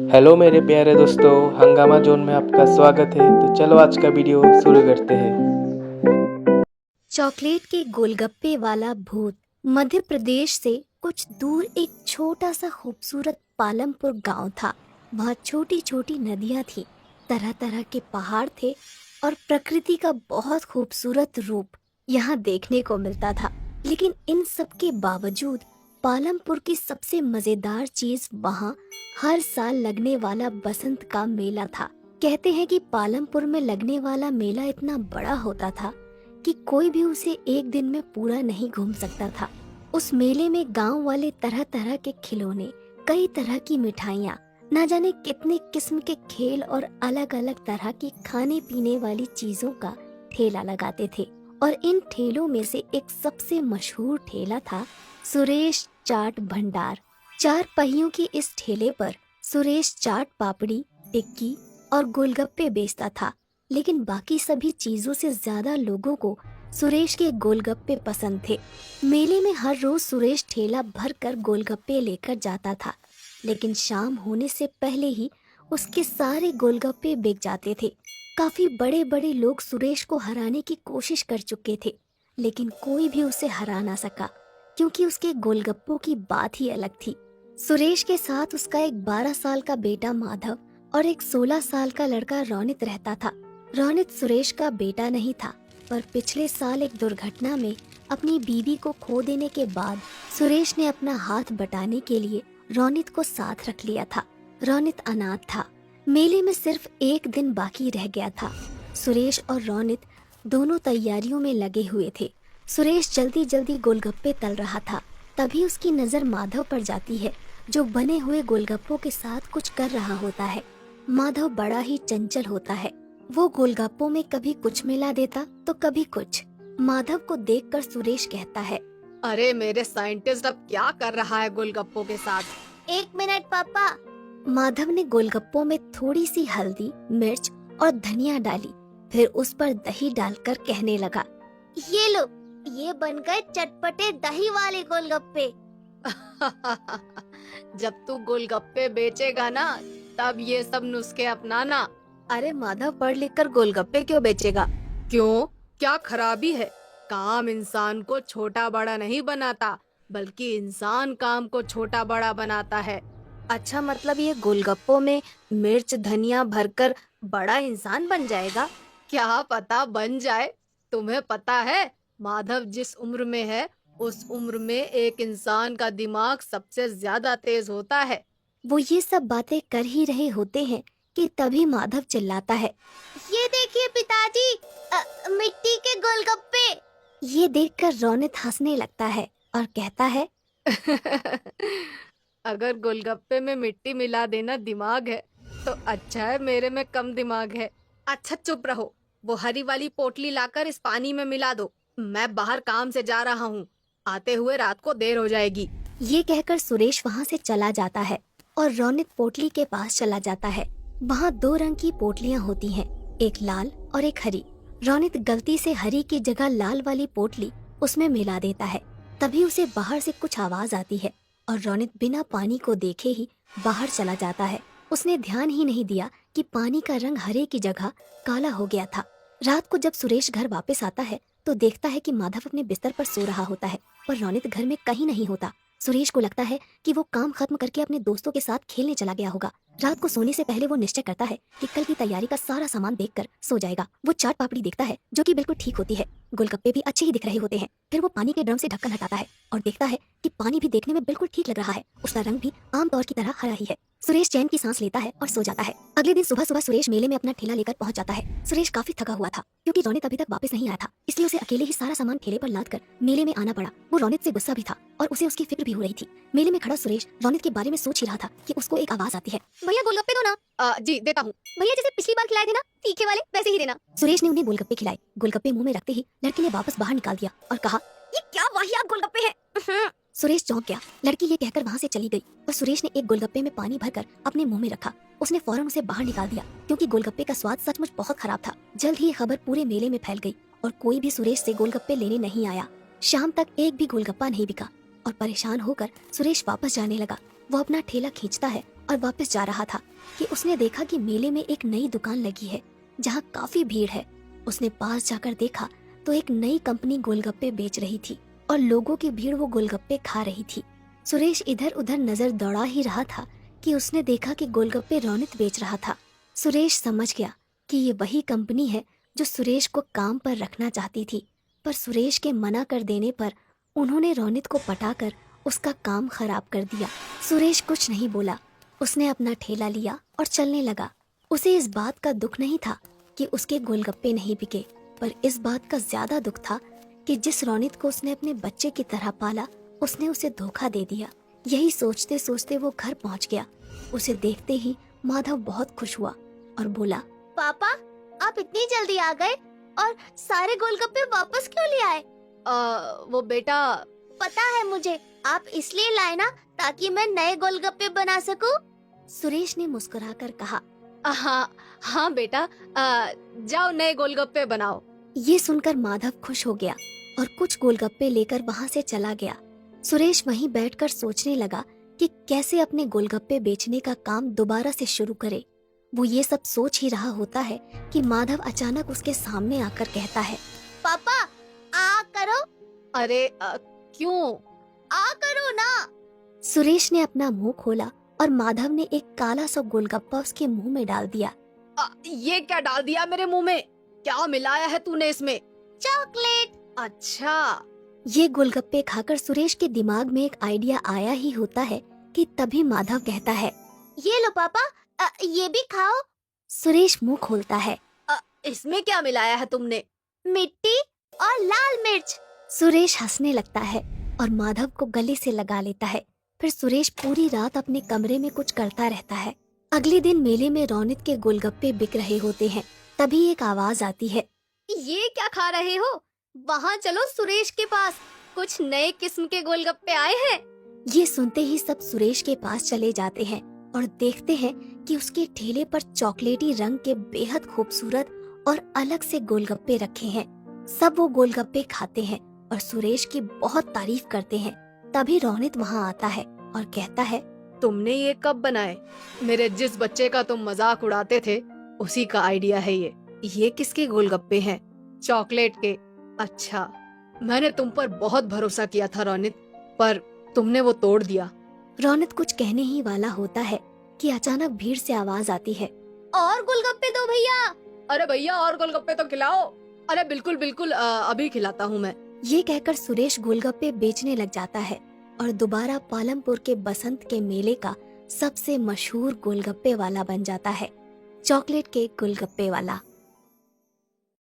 Hello मेरे प्यारे दोस्तों, हंगामा जोन में आपका स्वागत है। तो चलो आज का वीडियो शुरू करते हैं। चॉकलेट के गोलगप्पे वाला भूत। मध्य प्रदेश से कुछ दूर एक छोटा सा खूबसूरत पालमपुर गांव था। वहाँ छोटी छोटी नदियाँ थी, तरह तरह के पहाड़ थे और प्रकृति का बहुत खूबसूरत रूप यहाँ देखने को मिलता था। लेकिन इन सब के बावजूद पालमपुर की सबसे मजेदार चीज वहाँ हर साल लगने वाला बसंत का मेला था। कहते हैं कि पालमपुर में लगने वाला मेला इतना बड़ा होता था कि कोई भी उसे एक दिन में पूरा नहीं घूम सकता था। उस मेले में गांव वाले तरह तरह के खिलौने, कई तरह की मिठाइयाँ, ना जाने कितने किस्म के खेल और अलग अलग तरह की खाने पीने वाली चीजों का ठेला लगाते थे। और इन ठेलों में से एक सबसे मशहूर ठेला था सुरेश चाट भंडार। 4 पहियों की इस ठेले पर सुरेश चाट पापड़ी, टिक्की और गोलगप्पे बेचता था। लेकिन बाकी सभी चीजों से ज्यादा लोगों को सुरेश के गोलगप्पे पसंद थे। मेले में हर रोज सुरेश ठेला भर कर गोलगप्पे लेकर जाता था, लेकिन शाम होने से पहले ही उसके सारे गोलगप्पे बिक जाते थे। काफी बड़े बड़े लोग सुरेश को हराने की कोशिश कर चुके थे, लेकिन कोई भी उसे हरा ना सका, क्योंकि उसके गोलगप्पों की बात ही अलग थी। सुरेश के साथ उसका एक 12 साल का बेटा माधव और एक 16 साल का लड़का रोनित रहता था। रोनित सुरेश का बेटा नहीं था, पर पिछले साल एक दुर्घटना में अपनी बीवी को खो देने के बाद सुरेश ने अपना हाथ बटाने के लिए रोनित को साथ रख लिया था। रोनित अनाथ था। मेले में सिर्फ एक दिन बाकी रह गया था। सुरेश और रोनित दोनों तैयारियों में लगे हुए थे। सुरेश जल्दी जल्दी गोलगप्पे तल रहा था। तभी उसकी नजर माधव पर जाती है, जो बने हुए गोलगप्पों के साथ कुछ कर रहा होता है। माधव बड़ा ही चंचल होता है। वो गोलगप्पों में कभी कुछ मिला देता तो कभी कुछ। माधव को देखकर सुरेश कहता है, अरे मेरे साइंटिस्ट अब क्या कर रहा है गोलगप्पों के साथ? 1 मिनट पापा। माधव ने गोलगप्पों में थोड़ी सी हल्दी, मिर्च और धनिया डाली, फिर उस पर दही डालकर कहने लगा, ये लो, ये बन गए चटपटे दही वाले गोलगप्पे। जब तू गोलगप्पे बेचेगा ना, तब ये सब नुस्खे अपनाना। अरे माधव, पढ़ लिख कर गोलगप्पे क्यों बेचेगा? क्यों? क्या खराबी है? काम इंसान को छोटा बड़ा नहीं बनाता, बल्कि इंसान काम को छोटा बड़ा बनाता है। अच्छा, मतलब ये गोलगप्पों में मिर्च धनिया भरकर बड़ा इंसान बन जाएगा? क्या पता बन जाए। तुम्हें पता है, माधव जिस उम्र में है, उस उम्र में एक इंसान का दिमाग सबसे ज्यादा तेज होता है। वो ये सब बातें कर ही रहे होते हैं कि तभी माधव चिल्लाता है, ये देखिए पिताजी, मिट्टी के गोलगप्पे। ये देखकर रोनित हंसने लगता है और कहता है, अगर गोलगप्पे में मिट्टी मिला देना दिमाग है, तो अच्छा है मेरे में कम दिमाग है। अच्छा चुप रहो, वो हरी वाली पोटली लाकर इस पानी में मिला दो। मैं बाहर काम से जा रहा हूँ, आते हुए रात को देर हो जाएगी। ये कहकर सुरेश वहाँ से चला जाता है और रोनित पोटली के पास चला जाता है। वहाँ 2 रंग की पोटलियाँ होती हैं, एक लाल और एक हरी। रोनित गलती से हरी की जगह लाल वाली पोटली उसमें मिला देता है। तभी उसे बाहर से कुछ आवाज आती है और रोनित बिना पानी को देखे ही बाहर चला जाता है। उसने ध्यान ही नहीं दिया कि पानी का रंग हरे की जगह काला हो गया था। रात को जब सुरेश घर वापस आता है तो देखता है कि माधव अपने बिस्तर पर सो रहा होता है, पर रोनित घर में कहीं नहीं होता। सुरेश को लगता है कि वो काम खत्म करके अपने दोस्तों के साथ खेलने चला गया होगा। रात को सोने से पहले वो निश्चय करता है कि कल की तैयारी का सारा सामान देखकर सो जाएगा। वो चाट पापड़ी देखता है, जो कि बिल्कुल ठीक होती है। गोलगप्पे भी अच्छे ही दिख रहे होते हैं। फिर वो पानी के ड्रम से ढक्कन हटाता है और देखता है कि पानी भी देखने में बिल्कुल ठीक लग रहा है। उसका रंग भी आमतौर की तरह हरा ही है। सुरेश चैन की सांस लेता है और सो जाता है। अगले दिन सुबह सुबह सुरेश मेले में अपना ठेला लेकर पहुंच जाता है। सुरेश काफी थका हुआ था, क्योंकि रोनित अभी तक वापस नहीं आया था, इसलिए उसे अकेले ही सारा सामान ठेले पर लाद कर मेले में आना पड़ा। वो रोनित से गुस्सा भी था और उसे उसकी फिक्र भी हो रही थी। मेले में खड़ा सुरेश रोनित के बारे में सोच ही रहा था कि उसको एक आवाज आती है, भैया गोलगप्पे दो ना। जी देता हूँ। भैया जैसे पिछली बार खिलाए थे ना, तीखे वाले, वैसे ही देना। सुरेश ने उन्हें गोलगप्पे खिलाए। गोलगप्पे मुंह में रखते ही लड़की ने वापस बाहर निकाल दिया और कहा, ये क्या वाहियात गोलगप्पे हैं। सुरेश चौंक गया। लड़की ये कहकर वहाँ से चली गई और सुरेश ने एक गोलगप्पे में पानी भरकर अपने मुंह में रखा। उसने फौरन उसे बाहर निकाल दिया, क्योंकि गोलगप्पे का स्वाद सचमुच बहुत खराब था। जल्द ही ये खबर पूरे मेले में फैल गई और कोई भी सुरेश से गोलगप्पे लेने नहीं आया। शाम तक एक भी गोलगप्पा नहीं बिका और परेशान होकर सुरेश वापस जाने लगा। वो अपना ठेला खींचता है और वापस जा रहा था कि उसने देखा कि मेले में एक नई दुकान लगी है जहाँ काफी भीड़ है। उसने पास जाकर देखा तो एक नई कंपनी गोलगप्पे बेच रही थी और लोगों की भीड़ वो गोलगप्पे खा रही थी। सुरेश इधर उधर नजर दौड़ा ही रहा था कि उसने देखा कि गोलगप्पे रौनित बेच रहा था। सुरेश समझ गया कि ये वही कंपनी है जो सुरेश को काम पर रखना चाहती थी, पर सुरेश के मना कर देने पर उन्होंने रौनित को पटाकर उसका काम खराब कर दिया। सुरेश कुछ नहीं बोला, उसने अपना ठेला लिया और चलने लगा। उसे इस बात का दुख नहीं था कि उसके गोलगप्पे नहीं बिके, पर इस बात का ज्यादा दुख था कि जिस रौनित को उसने अपने बच्चे की तरह पाला उसने उसे धोखा दे दिया। यही सोचते सोचते वो घर पहुंच गया। उसे देखते ही माधव बहुत खुश हुआ और बोला, पापा, आप इतनी जल्दी आ गए और सारे गोलगप्पे वापस क्यों ले आए? वो बेटा, पता है मुझे, आप इसलिए लाए ना ताकि मैं नए गोलगप्पे बना सकूं। सुरेश ने मुस्कुराकर कहा। हाँ हाँ बेटा, जाओ नए गोलगप्पे बनाओ। ये सुनकर माधव खुश हो गया और कुछ गोलगप्पे लेकर वहाँ से चला गया। सुरेश वहीं बैठकर सोचने लगा कि कैसे अपने गोलगप्पे बेचने का काम दोबारा से शुरू करे। वो ये सब सोच ही रहा होता है कि माधव अचानक उसके सामने आकर कहता है, पापा, आ करो। अरे क्यों? आ करो ना। सुरेश ने अपना मुंह खोला और माधव ने एक काला सा गोलगप्पा उसके मुंह में डाल दिया। ये क्या डाल दिया मेरे मुंह में? क्या मिलाया है तूने इसमें? चॉकलेट। अच्छा। ये गोलगप्पे खाकर सुरेश के दिमाग में एक आइडिया आया ही होता है कि तभी माधव कहता है, ये लो पापा, ये भी खाओ। सुरेश मुंह खोलता है। इसमें क्या मिलाया है तुमने? मिट्टी और लाल मिर्च। सुरेश हंसने लगता है और माधव को गले से लगा लेता है। फिर सुरेश पूरी रात अपने कमरे में कुछ करता रहता है। अगले दिन मेले में रौनित के गोलगप्पे बिक रहे होते हैं। तभी एक आवाज आती है, ये क्या खा रहे हो? वहाँ चलो सुरेश के पास, कुछ नए किस्म के गोलगप्पे आए हैं। ये सुनते ही सब सुरेश के पास चले जाते हैं और देखते हैं कि उसके ठेले पर चॉकलेटी रंग के बेहद खूबसूरत और अलग से गोलगप्पे रखे हैं। सब वो गोलगप्पे खाते हैं और सुरेश की बहुत तारीफ करते हैं। तभी रौनित वहाँ आता है और कहता है, तुमने ये कब बनाए? मेरे जिस बच्चे का तुम मजाक उड़ाते थे उसी का आइडिया है ये। ये किसके गोलगप्पे हैं? चॉकलेट के। अच्छा, मैंने तुम पर बहुत भरोसा किया था रौनित, पर तुमने वो तोड़ दिया। रौनित कुछ कहने ही वाला होता है कि अचानक भीड़ से आवाज आती है, और गोलगप्पे दो भैया। अरे भैया, और गोलगप्पे तो खिलाओ। अरे बिल्कुल बिल्कुल, अभी खिलाता हूँ मैं। ये कहकर सुरेश गोलगप्पे बेचने लग जाता है और दोबारा पालमपुर के बसंत के मेले का सबसे मशहूर गोलगप्पे वाला बन जाता है, चॉकलेट के गोलगप्पे वाला।